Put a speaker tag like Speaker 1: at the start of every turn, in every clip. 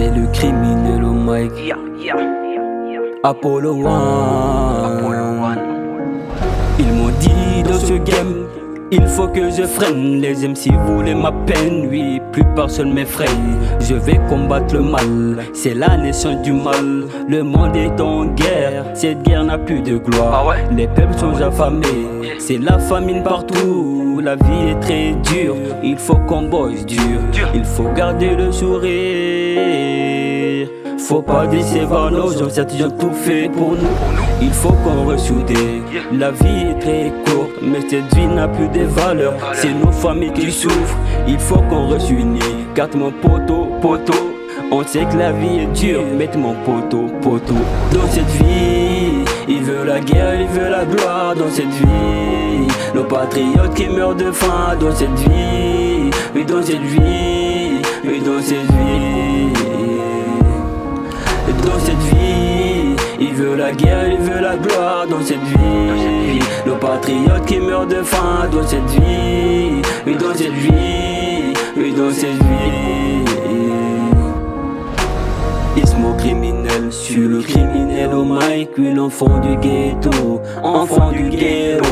Speaker 1: C'est le criminel au mic. Apollo One. Ils m'ont dit dans ce game, il faut que je freine. Les MC voulaient ma peine, oui, plus personne m'effraie. Je vais combattre le mal, c'est la naissance du mal. Le monde est en guerre, cette guerre n'a plus de gloire. Les peuples sont affamés, c'est la famine partout. La vie est très dure, il faut qu'on bosse dur. Il faut garder le sourire. Faut pas décevoir nos ancêtres, ils ont tout fait pour nous. Il faut qu'on ressoude. La vie est très courte, mais cette vie n'a plus de valeur. C'est nos familles qui souffrent, il faut qu'on ressunie. Garde mon poteau. On sait que la vie est dure, mette mon poteau. Dans cette vie, il veut la guerre, il veut la gloire. Dans cette vie, nos patriotes qui meurent de faim. Dans cette vie, oui, dans cette vie, oui, dans cette vie. Dans cette vie, il veut la guerre, il veut la gloire. Dans cette vie, nos patriotes qui meurent de faim. Dans cette vie, oui, dans cette vie, oui, dans cette vie. Ismo criminel, je suis le criminel au mic, oui, l'enfant du ghetto, enfant du ghetto.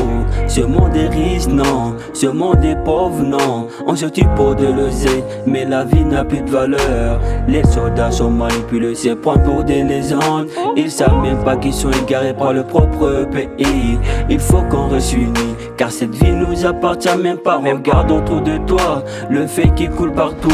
Speaker 1: Ce monde est riche, non, ce monde est pauvre, non. On se tue pour de l'oseille, mais la vie n'a plus de valeur. Les soldats sont manipulés, se prennent pour des légendes. Ils savent même pas qu'ils sont égarés par le propre pays. Il faut qu'on reste unis, car cette vie nous appartient même pas. Regarde autour de toi, le feu qui coule partout.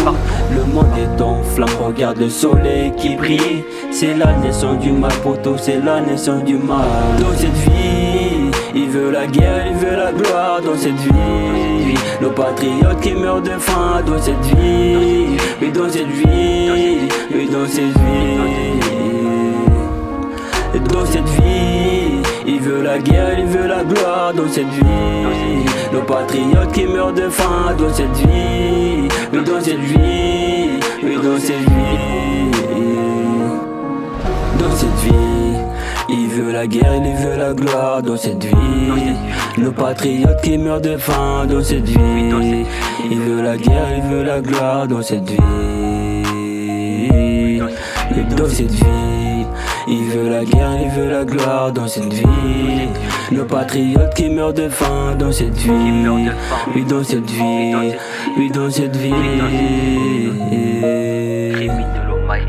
Speaker 1: Le monde est en flamme, regarde le soleil qui brille. C'est la naissance du mal, poteau, c'est la naissance du mal. Dans cette vie, il veut la guerre, il veut la gloire. Dans cette vie, nos patriotes qui meurent de faim. Dans cette vie, oui, dans cette vie, oui, dans cette vie. Dans cette vie, il veut la guerre, il veut la gloire. Dans cette vie, nos patriotes qui meurent de faim. Dans cette vie, oui, dans cette vie, oui, dans cette vie. Dans cette vie, il veut la guerre, il veut la gloire. Dans cette vie, nos patriotes qui meurent de faim. Dans cette vie, il veut la guerre, il veut la gloire. Dans cette vie, dans cette vie, il veut la guerre, il veut la gloire. Dans cette vie, nos patriotes qui meurent de faim. Dans cette vie, oui, dans cette vie, oui, dans cette vie.
Speaker 2: Criminel au mic.